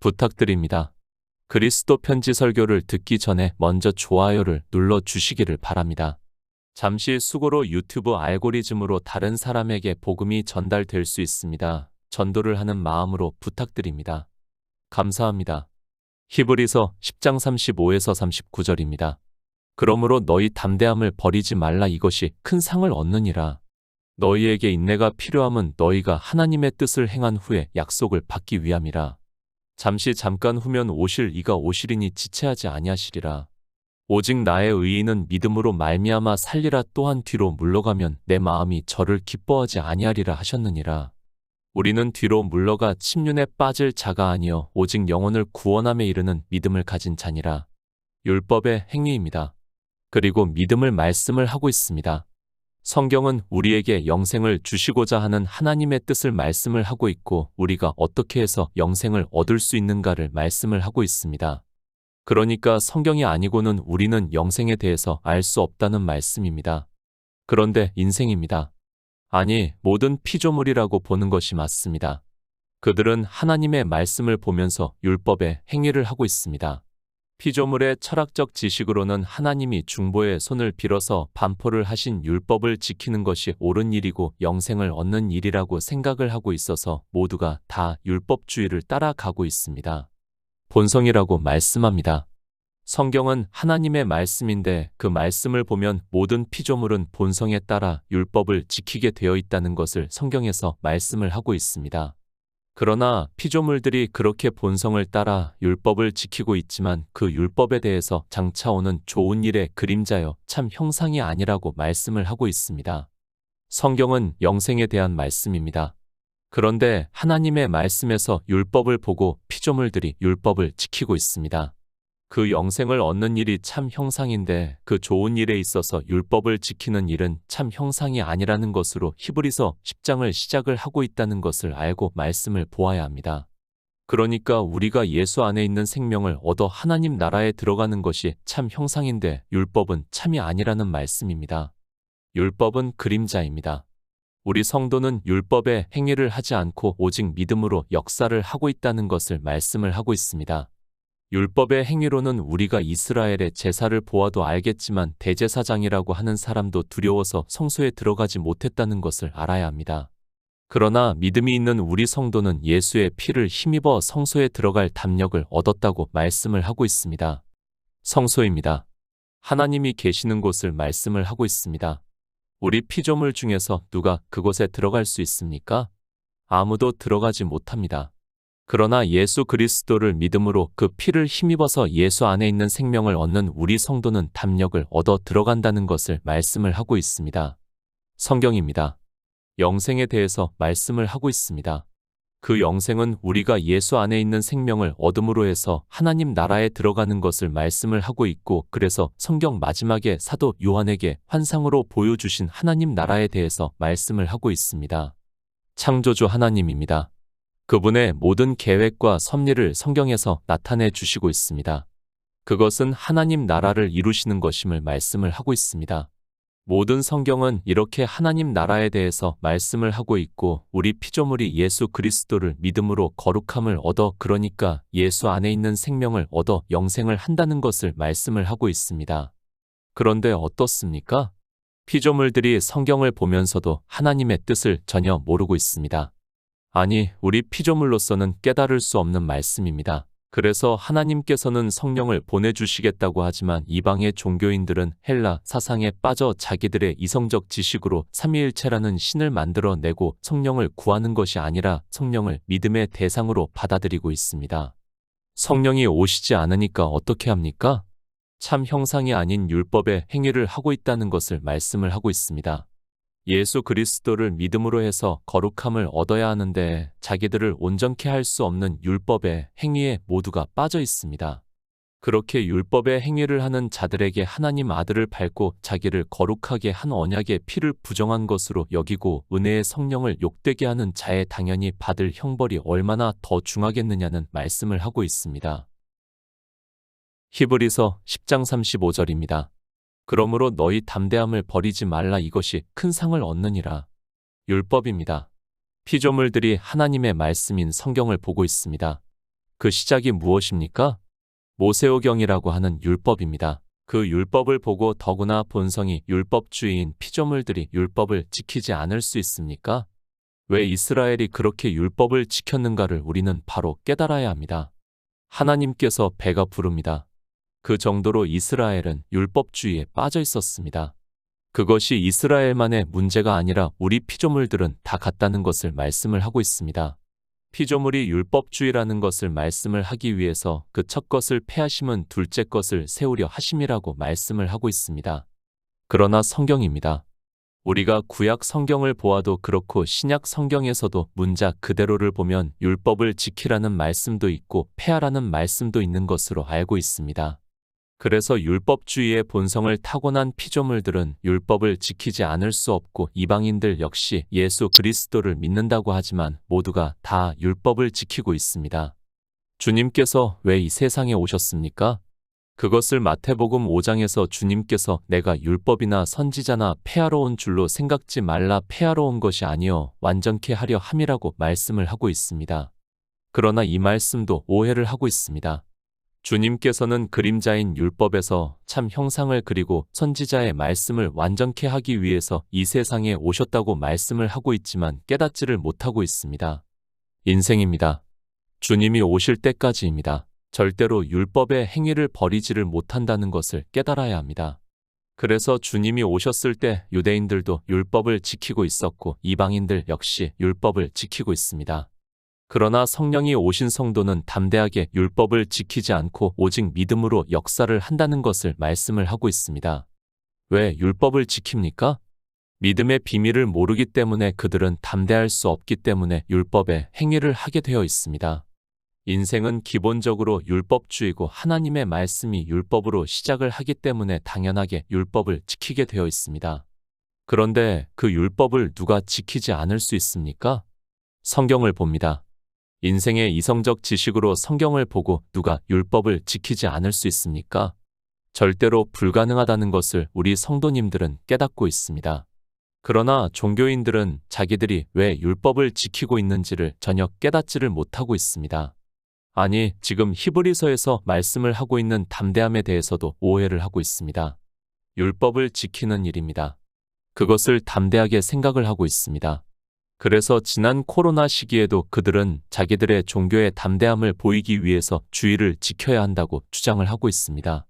부탁드립니다. 그리스도 편지 설교를 듣기 전에 먼저 좋아요를 눌러 주시기를 바랍니다. 잠시 수고로 유튜브 알고리즘으로 다른 사람에게 복음이 전달될 수 있습니다. 전도를 하는 마음으로 부탁드립니다. 감사합니다. 히브리서 10장 35에서 39절입니다. 그러므로 너희 담대함을 버리지 말라. 이것이 큰 상을 얻느니라. 너희에게 인내가 필요함은 너희가 하나님의 뜻을 행한 후에 약속을 받기 위함이라. 잠깐 후면 오실 이가 오시리니 지체하지 아니하시리라. 오직 나의 의인은 믿음으로 말미암아 살리라. 또한 뒤로 물러가면 내 마음이 저를 기뻐하지 아니하리라 하셨느니라. 우리는 뒤로 물러가 침륜에 빠질 자가 아니요 오직 영혼을 구원함에 이르는 믿음을 가진 자니라. 율법의 행위입니다. 그리고 믿음을 말씀을 하고 있습니다. 성경은 우리에게 영생을 주시고자 하는 하나님의 뜻을 말씀을 하고 있고 우리가 어떻게 해서 영생을 얻을 수 있는가를 말씀을 하고 있습니다. 그러니까 성경이 아니고는 우리는 영생에 대해서 알 수 없다는 말씀입니다. 그런데 인생입니다. 아니, 모든 피조물이라고 보는 것이 맞습니다. 그들은 하나님의 말씀을 보면서 율법의 행위를 하고 있습니다. 피조물의 철학적 지식으로는 하나님이 중보의 손을 빌어서 반포를 하신 율법을 지키는 것이 옳은 일이고 영생을 얻는 일이라고 생각을 하고 있어서 모두가 다 율법주의를 따라가고 있습니다. 본성이라고 말씀합니다. 성경은 하나님의 말씀인데 그 말씀을 보면 모든 피조물은 본성에 따라 율법을 지키게 되어 있다는 것을 성경에서 말씀을 하고 있습니다. 그러나 피조물들이 그렇게 본성을 따라 율법을 지키고 있지만 그 율법에 대해서 장차 오는 좋은 일의 그림자여 참 형상이 아니라고 말씀을 하고 있습니다. 성경은 영생에 대한 말씀입니다. 그런데 하나님의 말씀에서 율법을 보고 피조물들이 율법을 지키고 있습니다. 그 영생을 얻는 일이 참 형상인데 그 좋은 일에 있어서 율법을 지키는 일은 참 형상이 아니라는 것으로 히브리서 10장을 시작을 하고 있다는 것을 알고 말씀을 보아야 합니다. 그러니까 우리가 예수 안에 있는 생명을 얻어 하나님 나라에 들어가는 것이 참 형상인데 율법은 참이 아니라는 말씀입니다. 율법은 그림자입니다. 우리 성도는 율법의 행위를 하지 않고 오직 믿음으로 역사를 하고 있다는 것을 말씀을 하고 있습니다. 율법의 행위로는 우리가 이스라엘의 제사를 보아도 알겠지만 대제사장이라고 하는 사람도 두려워서 성소에 들어가지 못했다는 것을 알아야 합니다. 그러나 믿음이 있는 우리 성도는 예수의 피를 힘입어 성소에 들어갈 담력을 얻었다고 말씀을 하고 있습니다. 성소입니다. 하나님이 계시는 곳을 말씀을 하고 있습니다. 우리 피조물 중에서 누가 그곳에 들어갈 수 있습니까? 아무도 들어가지 못합니다. 그러나 예수 그리스도를 믿음으로 그 피를 힘입어서 예수 안에 있는 생명을 얻는 우리 성도는 담력을 얻어 들어간다는 것을 말씀을 하고 있습니다. 성경입니다. 영생에 대해서 말씀을 하고 있습니다. 그 영생은 우리가 예수 안에 있는 생명을 얻음으로 해서 하나님 나라에 들어가는 것을 말씀을 하고 있고 그래서 성경 마지막에 사도 요한에게 환상으로 보여주신 하나님 나라에 대해서 말씀을 하고 있습니다. 창조주 하나님입니다. 그분의 모든 계획과 섭리를 성경에서 나타내 주시고 있습니다. 그것은 하나님 나라를 이루시는 것임을 말씀을 하고 있습니다. 모든 성경은 이렇게 하나님 나라에 대해서 말씀을 하고 있고 우리 피조물이 예수 그리스도를 믿음으로 거룩함을 얻어 그러니까 예수 안에 있는 생명을 얻어 영생을 한다는 것을 말씀을 하고 있습니다. 그런데 어떻습니까? 피조물들이 성경을 보면서도 하나님의 뜻을 전혀 모르고 있습니다. 아니, 우리 피조물로서는 깨달을 수 없는 말씀입니다. 그래서 하나님께서는 성령을 보내주시겠다고 하지만 이방의 종교인들은 헬라 사상에 빠져 자기들의 이성적 지식으로 삼위일체라는 신을 만들어내고 성령을 구하는 것이 아니라 성령을 믿음의 대상으로 받아들이고 있습니다. 성령이 오시지 않으니까 어떻게 합니까? 참 형상이 아닌 율법의 행위를 하고 있다는 것을 말씀을 하고 있습니다. 예수 그리스도를 믿음으로 해서 거룩함을 얻어야 하는데 자기들을 온전케 할 수 없는 율법의 행위에 모두가 빠져 있습니다. 그렇게 율법의 행위를 하는 자들에게 하나님 아들을 밟고 자기를 거룩하게 한 언약의 피를 부정한 것으로 여기고 은혜의 성령을 욕되게 하는 자에 당연히 받을 형벌이 얼마나 더 중하겠느냐는 말씀을 하고 있습니다. 히브리서 10장 35절입니다. 그러므로 너희 담대함을 버리지 말라. 이것이 큰 상을 얻느니라. 율법입니다. 피조물들이 하나님의 말씀인 성경을 보고 있습니다. 그 시작이 무엇입니까? 모세오경이라고 하는 율법입니다. 그 율법을 보고 더구나 본성이 율법주의인 피조물들이 율법을 지키지 않을 수 있습니까? 왜 이스라엘이 그렇게 율법을 지켰는가를 우리는 바로 깨달아야 합니다. 하나님께서 배가 부릅니다. 그 정도로 이스라엘은 율법주의에 빠져 있었습니다. 그것이 이스라엘만의 문제가 아니라 우리 피조물들은 다 같다는 것을 말씀을 하고 있습니다. 피조물이 율법주의라는 것을 말씀을 하기 위해서 그 첫 것을 패하심은 둘째 것을 세우려 하심이라고 말씀을 하고 있습니다. 그러나 성경입니다. 우리가 구약 성경을 보아도 그렇고 신약 성경에서도 문자 그대로를 보면 율법을 지키라는 말씀도 있고 패하라는 말씀도 있는 것으로 알고 있습니다. 그래서 율법주의의 본성을 타고난 피조물들은 율법을 지키지 않을 수 없고 이방인들 역시 예수 그리스도를 믿는다고 하지만 모두가 다 율법을 지키고 있습니다. 주님께서 왜 이 세상에 오셨습니까? 그것을 마태복음 5장에서 주님께서 내가 율법이나 선지자나 폐하러 온 줄로 생각지 말라 폐하러 온 것이 아니요 완전케 하려 함이라고 말씀을 하고 있습니다. 그러나 이 말씀도 오해를 하고 있습니다. 주님께서는 그림자인 율법에서 참 형상을 그리고 선지자의 말씀을 완전케 하기 위해서 이 세상에 오셨다고 말씀을 하고 있지만 깨닫지를 못하고 있습니다. 인생입니다. 주님이 오실 때까지입니다. 절대로 율법의 행위를 버리지를 못한다는 것을 깨달아야 합니다. 그래서 주님이 오셨을 때 유대인들도 율법을 지키고 있었고 이방인들 역시 율법을 지키고 있습니다. 그러나 성령이 오신 성도는 담대하게 율법을 지키지 않고 오직 믿음으로 역사를 한다는 것을 말씀을 하고 있습니다. 왜 율법을 지킵니까? 믿음의 비밀을 모르기 때문에 그들은 담대할 수 없기 때문에 율법의 행위를 하게 되어 있습니다. 인생은 기본적으로 율법주의고 하나님의 말씀이 율법으로 시작을 하기 때문에 당연하게 율법을 지키게 되어 있습니다. 그런데 그 율법을 누가 지키지 않을 수 있습니까? 성경을 봅니다. 인생의 이성적 지식으로 성경을 보고 누가 율법을 지키지 않을 수 있습니까? 절대로 불가능하다는 것을 우리 성도님들은 깨닫고 있습니다. 그러나 종교인들은 자기들이 왜 율법을 지키고 있는지를 전혀 깨닫지를 못하고 있습니다. 아니, 지금 히브리서에서 말씀을 하고 있는 담대함에 대해서도 오해를 하고 있습니다. 율법을 지키는 일입니다. 그것을 담대하게 생각을 하고 있습니다. 그래서 지난 코로나 시기에도 그들은 자기들의 종교의 담대함을 보이기 위해서 주의를 지켜야 한다고 주장을 하고 있습니다.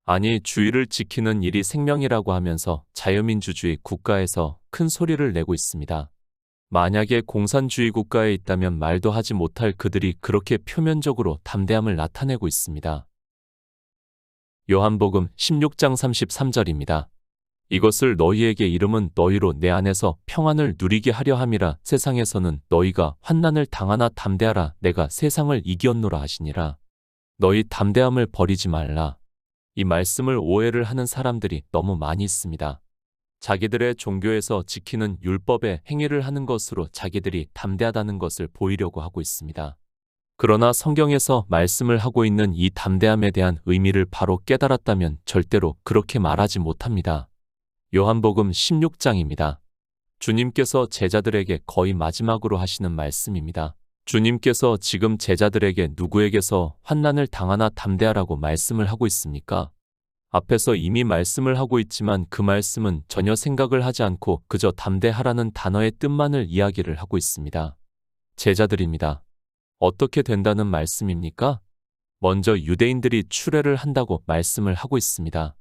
아니, 주의를 지키는 일이 생명이라고 하면서 자유민주주의 국가에서 큰 소리를 내고 있습니다. 만약에 공산주의 국가에 있다면 말도 하지 못할 그들이 그렇게 표면적으로 담대함을 나타내고 있습니다. 요한복음 16장 33절입니다. 이것을 너희에게 이름은 너희로 내 안에서 평안을 누리게 하려 함이라. 세상에서는 너희가 환난을 당하나 담대하라. 내가 세상을 이기었노라 하시니라. 너희 담대함을 버리지 말라. 이 말씀을 오해를 하는 사람들이 너무 많이 있습니다. 자기들의 종교에서 지키는 율법의 행위를 하는 것으로 자기들이 담대하다는 것을 보이려고 하고 있습니다. 그러나 성경에서 말씀을 하고 있는 이 담대함에 대한 의미를 바로 깨달았다면 절대로 그렇게 말하지 못합니다. 요한복음 16장입니다. 주님께서 제자들에게 거의 마지막으로 하시는 말씀입니다. 주님께서 지금 제자들에게 누구에게서 환난을 당하나 담대하라고 말씀을 하고 있습니까? 앞에서 이미 말씀을 하고 있지만 그 말씀은 전혀 생각을 하지 않고 그저 담대하라는 단어의 뜻만을 이야기를 하고 있습니다. 제자들입니다. 어떻게 된다는 말씀입니까? 먼저 유대인들이 추례를 한다고 말씀을 하고 있습니다.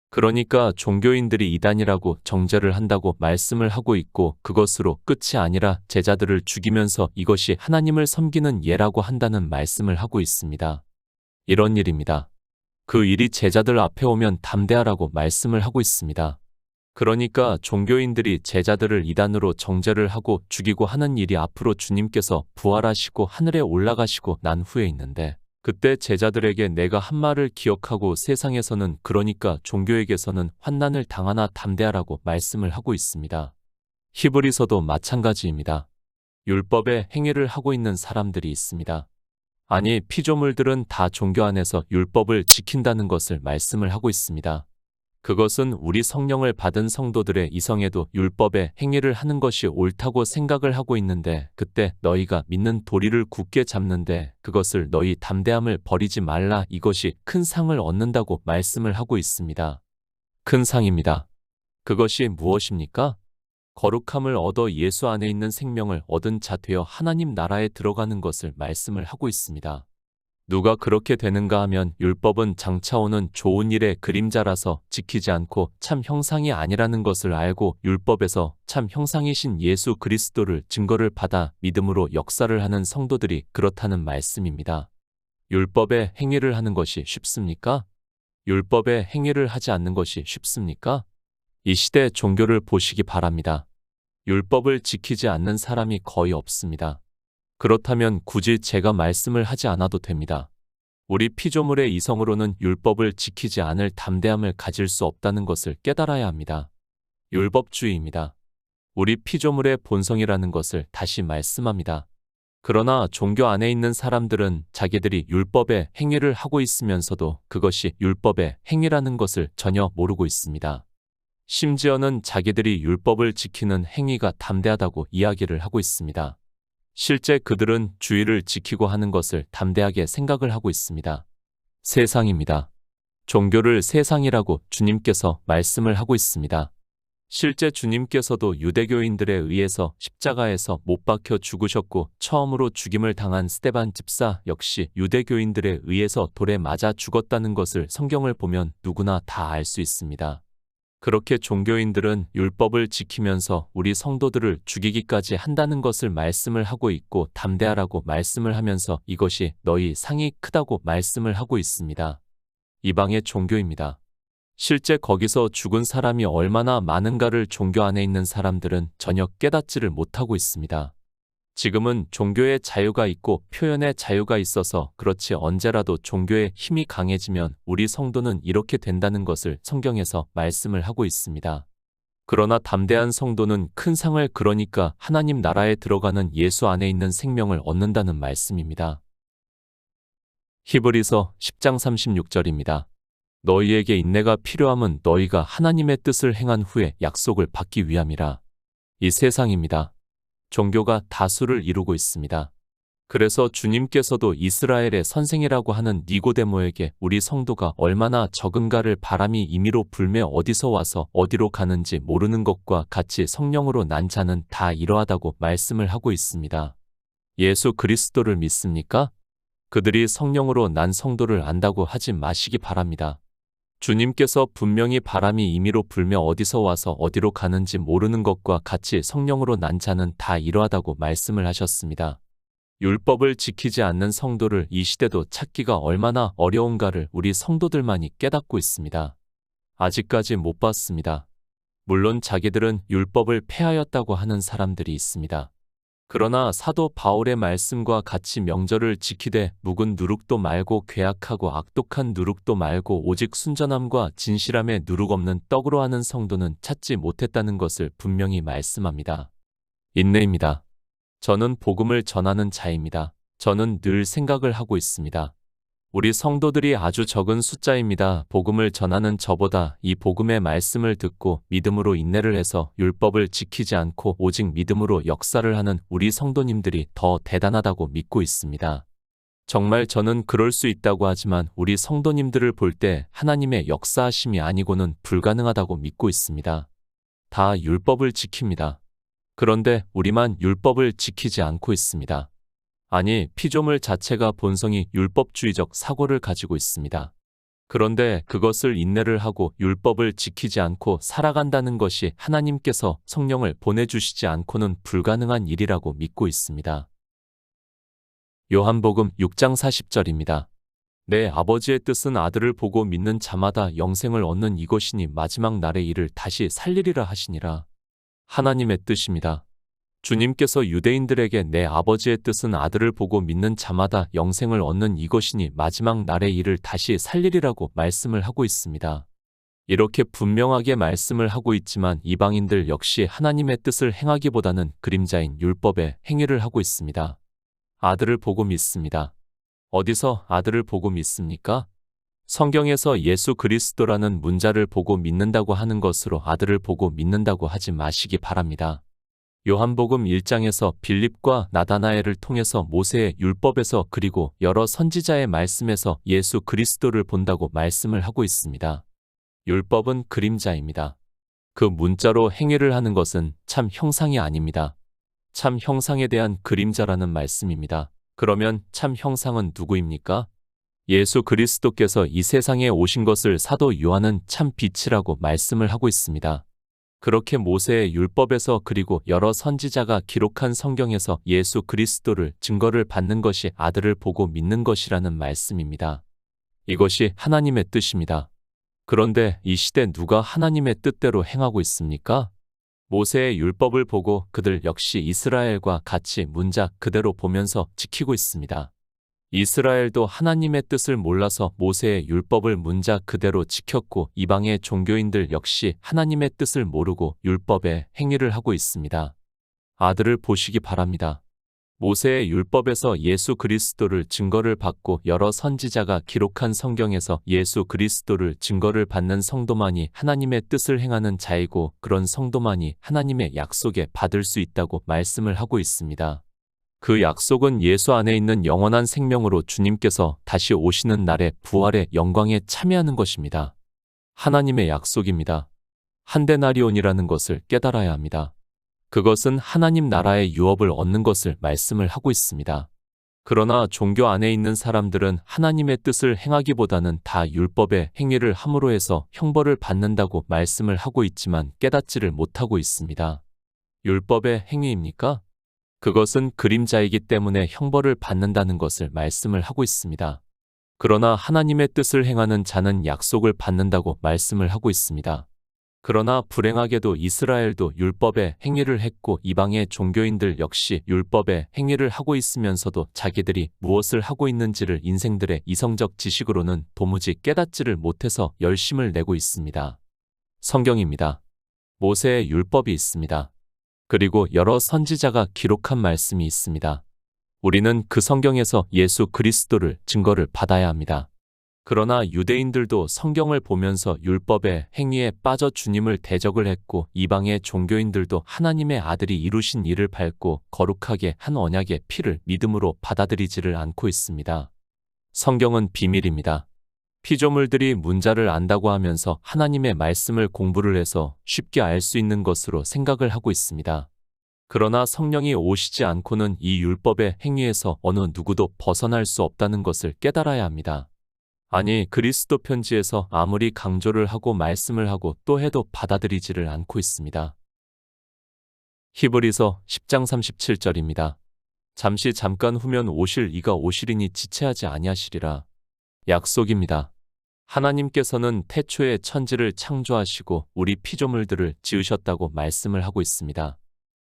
그러니까 종교인들이 이단이라고 정죄를 한다고 말씀을 하고 있고 그것으로 끝이 아니라 제자들을 죽이면서 이것이 하나님을 섬기는 예라고 한다는 말씀을 하고 있습니다. 이런 일입니다. 그 일이 제자들 앞에 오면 담대하라고 말씀을 하고 있습니다. 그러니까 종교인들이 제자들을 이단으로 정죄를 하고 죽이고 하는 일이 앞으로 주님께서 부활하시고 하늘에 올라가시고 난 후에 있는데 그때 제자들에게 내가 한 말을 기억하고 세상에서는 그러니까 종교에게서는 환난을 당하나 담대하라고 말씀을 하고 있습니다. 히브리서도 마찬가지입니다. 율법의 행위를 하고 있는 사람들이 있습니다. 아니, 피조물들은 다 종교 안에서 율법을 지킨다는 것을 말씀을 하고 있습니다. 그것은 우리 성령을 받은 성도들의 이성에도 율법의 행위를 하는 것이 옳다고 생각을 하고 있는데 그때 너희가 믿는 도리를 굳게 잡는데 그것을 너희 담대함을 버리지 말라 이것이 큰 상을 얻는다고 말씀을 하고 있습니다. 큰 상입니다. 그것이 무엇입니까? 거룩함을 얻어 예수 안에 있는 생명을 얻은 자 되어 하나님 나라에 들어가는 것을 말씀을 하고 있습니다. 누가 그렇게 되는가 하면 율법은 장차 오는 좋은 일의 그림자라서 지키지 않고 참 형상이 아니라는 것을 알고 율법에서 참 형상이신 예수 그리스도를 증거를 받아 믿음으로 역사를 하는 성도들이 그렇다는 말씀입니다. 율법의 행위를 하는 것이 쉽습니까? 율법의 행위를 하지 않는 것이 쉽습니까? 이 시대 종교를 보시기 바랍니다. 율법을 지키지 않는 사람이 거의 없습니다. 그렇다면 굳이 제가 말씀을 하지 않아도 됩니다. 우리 피조물의 이성으로는 율법을 지키지 않을 담대함을 가질 수 없다는 것을 깨달아야 합니다. 율법주의입니다. 우리 피조물의 본성이라는 것을 다시 말씀합니다. 그러나 종교 안에 있는 사람들은 자기들이 율법의 행위를 하고 있으면서도 그것이 율법의 행위라는 것을 전혀 모르고 있습니다. 심지어는 자기들이 율법을 지키는 행위가 담대하다고 이야기를 하고 있습니다. 실제 그들은 주의를 지키고 하는 것을 담대하게 생각을 하고 있습니다. 세상입니다. 종교를 세상이라고 주님께서 말씀을 하고 있습니다. 실제 주님께서도 유대교인들에 의해서 십자가에서 못 박혀 죽으셨고 처음으로 죽임을 당한 스데반 집사 역시 유대교인들에 의해서 돌에 맞아 죽었다는 것을 성경을 보면 누구나 다 알 수 있습니다. 그렇게 종교인들은 율법을 지키면서 우리 성도들을 죽이기까지 한다는 것을 말씀을 하고 있고 담대하라고 말씀을 하면서 이것이 너희 상이 크다고 말씀을 하고 있습니다. 이방의 종교입니다. 실제 거기서 죽은 사람이 얼마나 많은가를 종교 안에 있는 사람들은 전혀 깨닫지를 못하고 있습니다. 지금은 종교의 자유가 있고 표현의 자유가 있어서 그렇지 언제라도 종교의 힘이 강해지면 우리 성도는 이렇게 된다는 것을 성경에서 말씀을 하고 있습니다. 그러나 담대한 성도는 큰 상을 그러니까 하나님 나라에 들어가는 예수 안에 있는 생명을 얻는다는 말씀입니다. 히브리서 10장 36절입니다. 너희에게 인내가 필요함은 너희가 하나님의 뜻을 행한 후에 약속을 받기 위함이라. 이 세상입니다. 종교가 다수를 이루고 있습니다. 그래서 주님께서도 이스라엘의 선생이라고 하는 니고데모에게 우리 성도가 얼마나 적은가를 바람이 임의로 불며 어디서 와서 어디로 가는지 모르는 것과 같이 성령으로 난 자는 다 이러하다고 말씀을 하고 있습니다. 예수 그리스도를 믿습니까? 그들이 성령으로 난 성도를 안다고 하지 마시기 바랍니다. 주님께서 분명히 바람이 임의로 불며 어디서 와서 어디로 가는지 모르는 것과 같이 성령으로 난 자는 다 이러하다고 말씀을 하셨습니다. 율법을 지키지 않는 성도를 이 시대도 찾기가 얼마나 어려운가를 우리 성도들만이 깨닫고 있습니다. 아직까지 못 봤습니다. 물론 자기들은 율법을 폐하였다고 하는 사람들이 있습니다. 그러나 사도 바울의 말씀과 같이 명절을 지키되 묵은 누룩도 말고 괴악하고 악독한 누룩도 말고 오직 순전함과 진실함에 누룩 없는 떡으로 하는 성도는 찾지 못했다는 것을 분명히 말씀합니다. 인내입니다. 저는 복음을 전하는 자입니다. 저는 늘 생각을 하고 있습니다. 우리 성도들이 아주 적은 숫자입니다. 복음을 전하는 저보다 이 복음의 말씀을 듣고 믿음으로 인내를 해서 율법을 지키지 않고 오직 믿음으로 역사를 하는 우리 성도님들이 더 대단하다고 믿고 있습니다. 정말 저는 그럴 수 있다고 하지만 우리 성도님들을 볼 때 하나님의 역사하심이 아니고는 불가능하다고 믿고 있습니다. 다 율법을 지킵니다. 그런데 우리만 율법을 지키지 않고 있습니다. 아니, 피조물 자체가 본성이 율법주의적 사고를 가지고 있습니다. 그런데 그것을 인내를 하고 율법을 지키지 않고 살아간다는 것이 하나님께서 성령을 보내주시지 않고는 불가능한 일이라고 믿고 있습니다. 요한복음 6장 40절입니다. 내 아버지의 뜻은 아들을 보고 믿는 자마다 영생을 얻는 이것이니 마지막 날의 일을 다시 살리리라 하시니라. 하나님의 뜻입니다. 주님께서 유대인들에게 내 아버지의 뜻은 아들을 보고 믿는 자마다 영생을 얻는 이것이니 마지막 날의 일을 다시 살리리라고 말씀을 하고 있습니다. 이렇게 분명하게 말씀을 하고 있지만 이방인들 역시 하나님의 뜻을 행하기보다는 그림자인 율법의 행위를 하고 있습니다. 아들을 보고 믿습니다. 어디서 아들을 보고 믿습니까? 성경에서 예수 그리스도라는 문자를 보고 믿는다고 하는 것으로 아들을 보고 믿는다고 하지 마시기 바랍니다. 요한복음 1장에서 빌립과 나다나엘을 통해서 모세의 율법에서 그리고 여러 선지자의 말씀에서 예수 그리스도를 본다고 말씀을 하고 있습니다. 율법은 그림자입니다. 그 문자로 행위를 하는 것은 참 형상이 아닙니다. 참 형상에 대한 그림자라는 말씀입니다. 그러면 참 형상은 누구입니까? 예수 그리스도께서 이 세상에 오신 것을 사도 요한은 참 빛이라고 말씀을 하고 있습니다. 그렇게 모세의 율법에서 그리고 여러 선지자가 기록한 성경에서 예수 그리스도를 증거를 받는 것이 아들을 보고 믿는 것이라는 말씀입니다. 이것이 하나님의 뜻입니다. 그런데 이 시대 누가 하나님의 뜻대로 행하고 있습니까? 모세의 율법을 보고 그들 역시 이스라엘과 같이 문자 그대로 보면서 지키고 있습니다. 이스라엘도 하나님의 뜻을 몰라서 모세의 율법을 문자 그대로 지켰고 이방의 종교인들 역시 하나님의 뜻을 모르고 율법의 행위를 하고 있습니다. 아들을 보시기 바랍니다. 모세의 율법에서 예수 그리스도를 증거를 받고 여러 선지자가 기록한 성경에서 예수 그리스도를 증거를 받는 성도만이 하나님의 뜻을 행하는 자이고 그런 성도만이 하나님의 약속에 받을 수 있다고 말씀을 하고 있습니다. 그 약속은 예수 안에 있는 영원한 생명으로 주님께서 다시 오시는 날에 부활의 영광에 참여하는 것입니다. 하나님의 약속입니다. 한데나리온이라는 것을 깨달아야 합니다. 그것은 하나님 나라의 유업을 얻는 것을 말씀을 하고 있습니다. 그러나 종교 안에 있는 사람들은 하나님의 뜻을 행하기보다는 다 율법의 행위를 함으로 해서 형벌을 받는다고 말씀을 하고 있지만 깨닫지를 못하고 있습니다. 율법의 행위입니까? 그것은 그림자이기 때문에 형벌을 받는다는 것을 말씀을 하고 있습니다. 그러나 하나님의 뜻을 행하는 자는 약속을 받는다고 말씀을 하고 있습니다. 그러나 불행하게도 이스라엘도 율법의 행위를 했고 이방의 종교인들 역시 율법의 행위를 하고 있으면서도 자기들이 무엇을 하고 있는지를 인생들의 이성적 지식으로는 도무지 깨닫지를 못해서 열심을 내고 있습니다. 성경입니다. 모세의 율법이 있습니다. 그리고 여러 선지자가 기록한 말씀이 있습니다. 우리는 그 성경에서 예수 그리스도를 증거를 받아야 합니다. 그러나 유대인들도 성경을 보면서 율법의 행위에 빠져 주님을 대적을 했고 이방의 종교인들도 하나님의 아들이 이루신 일을 밟고 거룩하게 한 언약의 피를 믿음으로 받아들이지를 않고 있습니다. 성경은 비밀입니다. 피조물들이 문자를 안다고 하면서 하나님의 말씀을 공부를 해서 쉽게 알 수 있는 것으로 생각을 하고 있습니다. 그러나 성령이 오시지 않고는 이 율법의 행위에서 어느 누구도 벗어날 수 없다는 것을 깨달아야 합니다. 아니, 그리스도 편지에서 아무리 강조를 하고 말씀을 하고 또 해도 받아들이지를 않고 있습니다. 히브리서 10장 37절입니다. 잠깐 후면 오실 이가 오시리니 지체하지 아니하시리라. 약속입니다. 하나님께서는 태초에 천지를 창조하시고 우리 피조물들을 지으셨다고 말씀을 하고 있습니다.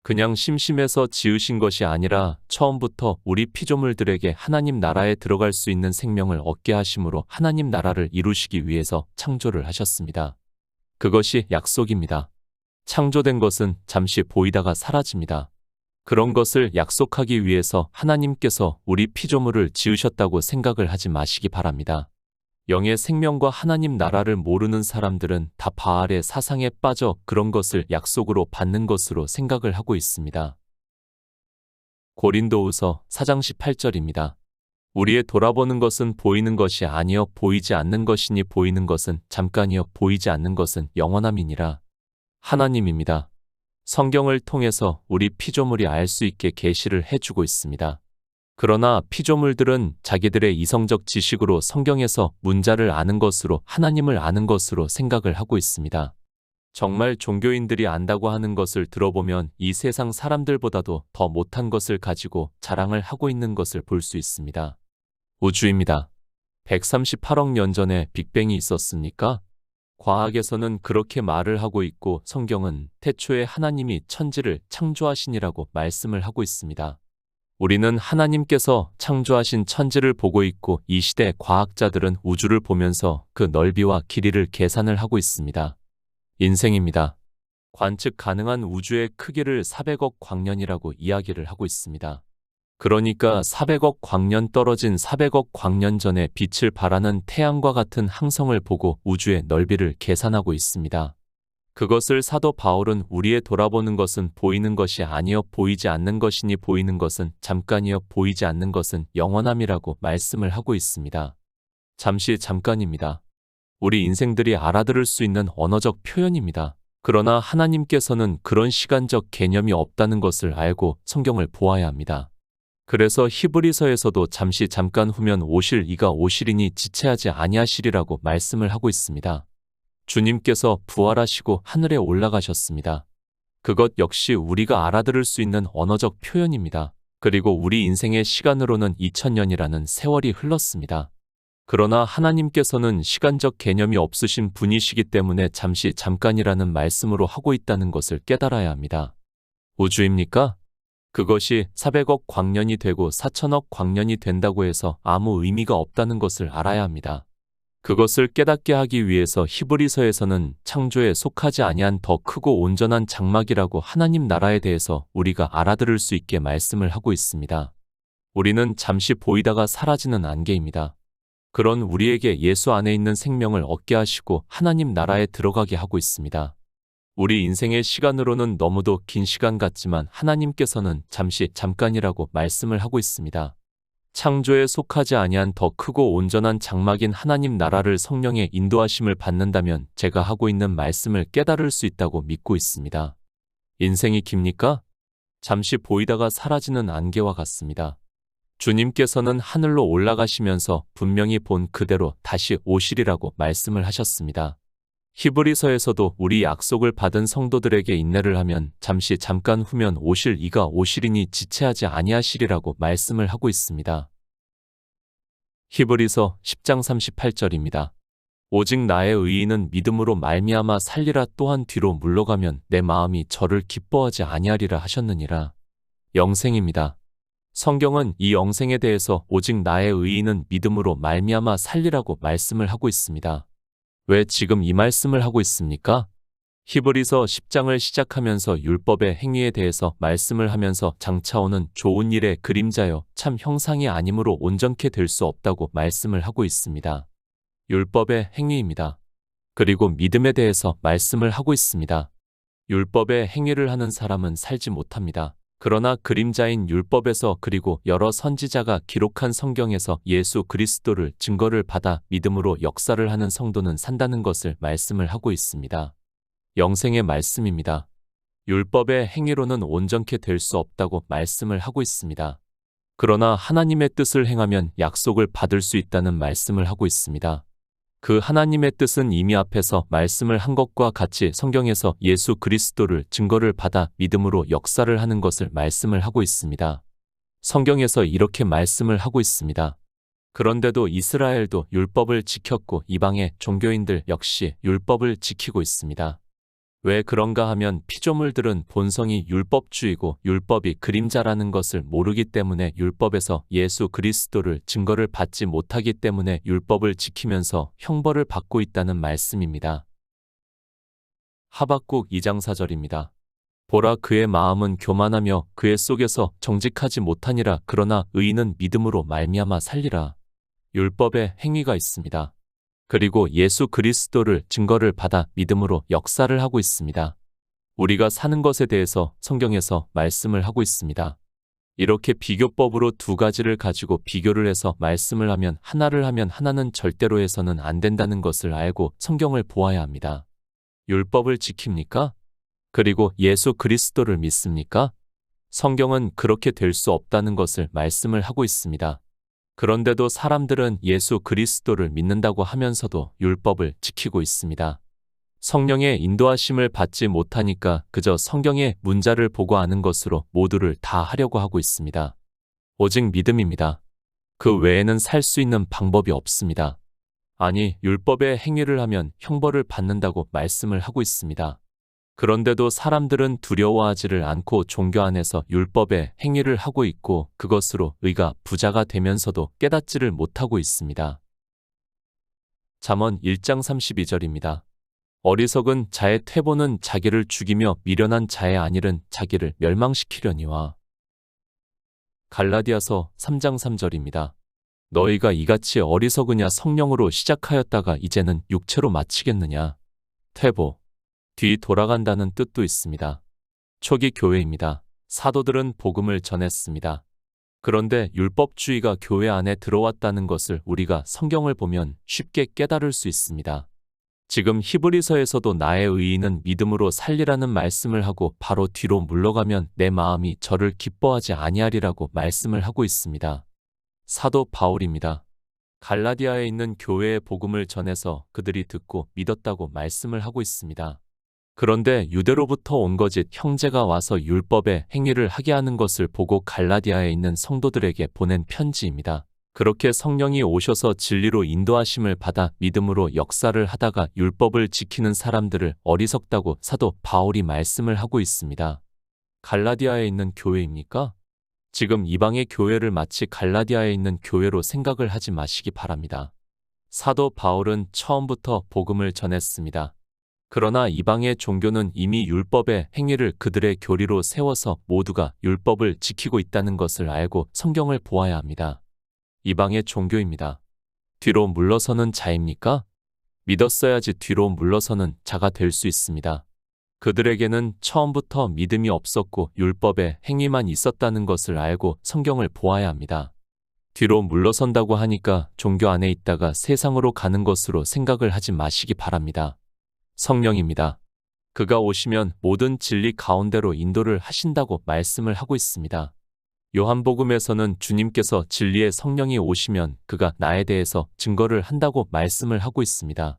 그냥 심심해서 지으신 것이 아니라 처음부터 우리 피조물들에게 하나님 나라에 들어갈 수 있는 생명을 얻게 하심으로 하나님 나라를 이루시기 위해서 창조를 하셨습니다. 그것이 약속입니다. 창조된 것은 잠시 보이다가 사라집니다. 그런 것을 약속하기 위해서 하나님께서 우리 피조물을 지으셨다고 생각을 하지 마시기 바랍니다. 영의 생명과 하나님 나라를 모르는 사람들은 다 바알의 사상에 빠져 그런 것을 약속으로 받는 것으로 생각을 하고 있습니다. 고린도후서 4장 18절입니다. 우리의 돌아보는 것은 보이는 것이 아니여 보이지 않는 것이니 보이는 것은 잠깐이여 보이지 않는 것은 영원함이니라. 하나님입니다. 성경을 통해서 우리 피조물이 알 수 있게 계시를 해주고 있습니다. 그러나 피조물들은 자기들의 이성적 지식으로 성경에서 문자를 아는 것으로 하나님을 아는 것으로 생각을 하고 있습니다. 정말 종교인들이 안다고 하는 것을 들어보면 이 세상 사람들보다도 더 못한 것을 가지고 자랑을 하고 있는 것을 볼 수 있습니다. 우주입니다. 138억 년 전에 빅뱅이 있었습니까? 과학에서는 그렇게 말을 하고 있고 성경은 태초에 하나님이 천지를 창조하시니라고 말씀을 하고 있습니다. 우리는 하나님께서 창조하신 천지를 보고 있고 이 시대 과학자들은 우주를 보면서 그 넓이와 길이를 계산을 하고 있습니다. 인생입니다. 관측 가능한 우주의 크기를 400억 광년이라고 이야기를 하고 있습니다. 그러니까 400억 광년 떨어진 400억 광년 전에 빛을 발하는 태양과 같은 항성을 보고 우주의 넓이를 계산하고 있습니다. 그것을 사도 바울은 우리의 돌아보는 것은 보이는 것이 아니여 보이지 않는 것이니 보이는 것은 잠깐이여 보이지 않는 것은 영원함이라고 말씀을 하고 있습니다. 잠시 잠깐입니다. 우리 인생들이 알아들을 수 있는 언어적 표현입니다. 그러나 하나님께서는 그런 시간적 개념이 없다는 것을 알고 성경을 보아야 합니다. 그래서 히브리서에서도 잠시 잠깐 후면 오실 이가 오시리니 지체하지 아니하시리라고 말씀을 하고 있습니다. 주님께서 부활하시고 하늘에 올라가셨습니다. 그것 역시 우리가 알아들을 수 있는 언어적 표현입니다. 그리고 우리 인생의 시간으로는 2000년이라는 세월이 흘렀습니다. 그러나 하나님께서는 시간적 개념이 없으신 분이시기 때문에 잠시 잠깐이라는 말씀으로 하고 있다는 것을 깨달아야 합니다. 우주입니까? 그것이 400억 광년이 되고 4000억 광년이 된다고 해서 아무 의미가 없다는 것을 알아야 합니다. 그것을 깨닫게 하기 위해서 히브리서에서는 창조에 속하지 아니한 더 크고 온전한 장막이라고 하나님 나라에 대해서 우리가 알아들을 수 있게 말씀을 하고 있습니다. 우리는 잠시 보이다가 사라지는 안개입니다. 그런 우리에게 예수 안에 있는 생명을 얻게 하시고 하나님 나라에 들어가게 하고 있습니다. 우리 인생의 시간으로는 너무도 긴 시간 같지만 하나님께서는 잠시 잠깐이라고 말씀을 하고 있습니다. 창조에 속하지 아니한 더 크고 온전한 장막인 하나님 나라를 성령의 인도하심을 받는다면 제가 하고 있는 말씀을 깨달을 수 있다고 믿고 있습니다. 인생이 깁니까? 잠시 보이다가 사라지는 안개와 같습니다. 주님께서는 하늘로 올라가시면서 분명히 본 그대로 다시 오시리라고 말씀을 하셨습니다. 히브리서에서도 우리 약속을 받은 성도들에게 인내를 하면 잠시 잠깐 후면 오실 이가 오시리니 지체하지 아니하시리라고 말씀을 하고 있습니다. 히브리서 10장 38절입니다. 오직 나의 의인은 믿음으로 말미암아 살리라 또한 뒤로 물러가면 내 마음이 저를 기뻐하지 아니하리라 하셨느니라. 영생입니다. 성경은 이 영생에 대해서 오직 나의 의인은 믿음으로 말미암아 살리라고 말씀을 하고 있습니다. 왜 지금 이 말씀을 하고 있습니까? 히브리서 10장을 시작하면서 율법의 행위에 대해서 말씀을 하면서 장차오는 좋은 일의 그림자여 참 형상이 아니므로 온전케 될 수 없다고 말씀을 하고 있습니다. 율법의 행위입니다. 그리고 믿음에 대해서 말씀을 하고 있습니다. 율법의 행위를 하는 사람은 살지 못합니다. 그러나 그림자인 율법에서 그리고 여러 선지자가 기록한 성경에서 예수 그리스도를 증거를 받아 믿음으로 역사를 하는 성도는 산다는 것을 말씀을 하고 있습니다. 영생의 말씀입니다. 율법의 행위로는 온전케 될 수 없다고 말씀을 하고 있습니다. 그러나 하나님의 뜻을 행하면 약속을 받을 수 있다는 말씀을 하고 있습니다. 그 하나님의 뜻은 이미 앞에서 말씀을 한 것과 같이 성경에서 예수 그리스도를 증거를 받아 믿음으로 역사를 하는 것을 말씀을 하고 있습니다. 성경에서 이렇게 말씀을 하고 있습니다. 그런데도 이스라엘도 율법을 지켰고 이방의 종교인들 역시 율법을 지키고 있습니다. 왜 그런가 하면 피조물들은 본성이 율법주의고 율법이 그림자라는 것을 모르기 때문에 율법에서 예수 그리스도를 증거를 받지 못하기 때문에 율법을 지키면서 형벌을 받고 있다는 말씀입니다. 하박국 2장 4절입니다. 보라 그의 마음은 교만하며 그의 속에서 정직하지 못하니라 그러나 의인은 믿음으로 말미암아 살리라. 율법의 행위가 있습니다. 그리고 예수 그리스도를 증거를 받아 믿음으로 역사를 하고 있습니다. 우리가 사는 것에 대해서 성경에서 말씀을 하고 있습니다. 이렇게 비교법으로 두 가지를 가지고 비교를 해서 말씀을 하면 하나는 절대로 해서는 안 된다는 것을 알고 성경을 보아야 합니다. 율법을 지킵니까? 그리고 예수 그리스도를 믿습니까? 성경은 그렇게 될 수 없다는 것을 말씀을 하고 있습니다. 그런데도 사람들은 예수 그리스도를 믿는다고 하면서도 율법을 지키고 있습니다. 성령의 인도하심을 받지 못하니까 그저 성경의 문자를 보고 아는 것으로 모두를 다 하려고 하고 있습니다. 오직 믿음입니다. 그 외에는 살 수 있는 방법이 없습니다. 아니, 율법의 행위를 하면 형벌을 받는다고 말씀을 하고 있습니다. 그런데도 사람들은 두려워하지를 않고 종교 안에서 율법의 행위를 하고 있고 그것으로 의가 부자가 되면서도 깨닫지를 못하고 있습니다. 잠언 1장 32절입니다. 어리석은 자의 퇴보는 자기를 죽이며 미련한 자의 안일은 자기를 멸망시키려니와. 갈라디아서 3장 3절입니다. 너희가 이같이 어리석으냐 성령으로 시작하였다가 이제는 육체로 마치겠느냐. 퇴보, 뒤 돌아간다는 뜻도 있습니다. 초기 교회입니다. 사도들은 복음을 전했습니다. 그런데 율법주의가 교회 안에 들어왔다는 것을 우리가 성경을 보면 쉽게 깨달을 수 있습니다. 지금 히브리서에서도 나의 의인은 믿음으로 살리라는 말씀을 하고 바로 뒤로 물러가면 내 마음이 저를 기뻐하지 아니하리라고 말씀을 하고 있습니다. 사도 바울입니다. 갈라디아에 있는 교회의 복음을 전해서 그들이 듣고 믿었다고 말씀을 하고 있습니다. 그런데 유대로부터 온 거짓 형제가 와서 율법의 행위를 하게 하는 것을 보고 갈라디아에 있는 성도들에게 보낸 편지입니다. 그렇게 성령이 오셔서 진리로 인도하심을 받아 믿음으로 역사를 하다가 율법을 지키는 사람들을 어리석다고 사도 바울이 말씀을 하고 있습니다. 갈라디아에 있는 교회입니까? 지금 이방의 교회를 마치 갈라디아에 있는 교회로 생각을 하지 마시기 바랍니다. 사도 바울은 처음부터 복음을 전했습니다. 그러나 이방의 종교는 이미 율법의 행위를 그들의 교리로 세워서 모두가 율법을 지키고 있다는 것을 알고 성경을 보아야 합니다. 이방의 종교입니다. 뒤로 물러서는 자입니까? 믿었어야지 뒤로 물러서는 자가 될 수 있습니다. 그들에게는 처음부터 믿음이 없었고 율법의 행위만 있었다는 것을 알고 성경을 보아야 합니다. 뒤로 물러선다고 하니까 종교 안에 있다가 세상으로 가는 것으로 생각을 하지 마시기 바랍니다. 성령입니다. 그가 오시면 모든 진리 가운데로 인도를 하신다고 말씀을 하고 있습니다. 요한복음에서는 주님께서 진리의 성령이 오시면 그가 나에 대해서 증거를 한다고 말씀을 하고 있습니다.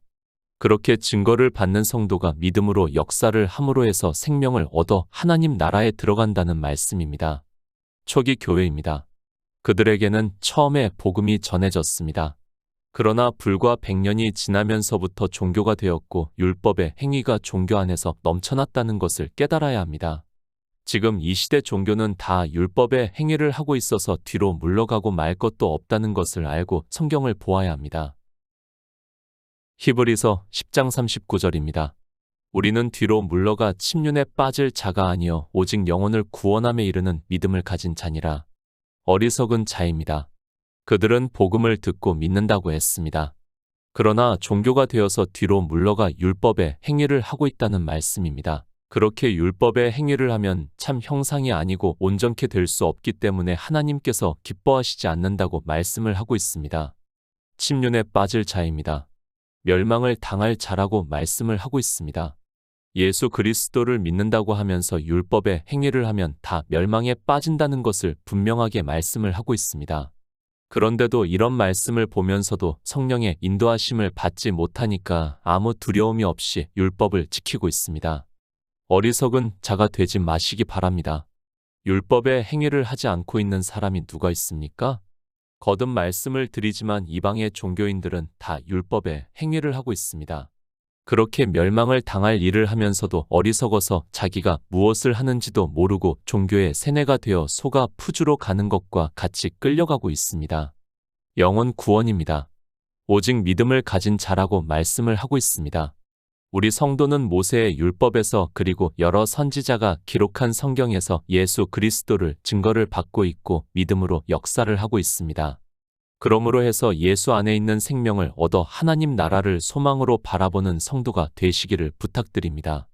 그렇게 증거를 받는 성도가 믿음으로 역사를 함으로 해서 생명을 얻어 하나님 나라에 들어간다는 말씀입니다. 초기 교회입니다. 그들에게는 처음에 복음이 전해졌습니다. 그러나 불과 100년이 지나면서부터 종교가 되었고 율법의 행위가 종교 안에서 넘쳐났다는 것을 깨달아야 합니다. 지금 이 시대 종교는 다 율법의 행위를 하고 있어서 뒤로 물러가고 말 것도 없다는 것을 알고 성경을 보아야 합니다. 히브리서 10장 39절입니다. 우리는 뒤로 물러가 침륜에 빠질 자가 아니요 오직 영혼을 구원함에 이르는 믿음을 가진 자니라. 어리석은 자입니다. 그들은 복음을 듣고 믿는다고 했습니다. 그러나 종교가 되어서 뒤로 물러가 율법의 행위를 하고 있다는 말씀입니다. 그렇게 율법의 행위를 하면 참 형상이 아니고 온전케 될 수 없기 때문에 하나님께서 기뻐하시지 않는다고 말씀을 하고 있습니다. 침륜에 빠질 자입니다. 멸망을 당할 자라고 말씀을 하고 있습니다. 예수 그리스도를 믿는다고 하면서 율법의 행위를 하면 다 멸망에 빠진다는 것을 분명하게 말씀을 하고 있습니다. 그런데도 이런 말씀을 보면서도 성령의 인도하심을 받지 못하니까 아무 두려움이 없이 율법을 지키고 있습니다. 어리석은 자가 되지 마시기 바랍니다. 율법의 행위를 하지 않고 있는 사람이 누가 있습니까? 거듭 말씀을 드리지만 이방의 종교인들은 다 율법의 행위를 하고 있습니다. 그렇게 멸망을 당할 일을 하면서도 어리석어서 자기가 무엇을 하는지도 모르고 종교의 세뇌가 되어 속아 푸주로 가는 것과 같이 끌려가고 있습니다. 영혼 구원입니다. 오직 믿음을 가진 자라고 말씀을 하고 있습니다. 우리 성도는 모세의 율법에서 그리고 여러 선지자가 기록한 성경에서 예수 그리스도를 증거를 받고 있고 믿음으로 역사를 하고 있습니다. 그러므로 해서 예수 안에 있는 생명을 얻어 하나님 나라를 소망으로 바라보는 성도가 되시기를 부탁드립니다.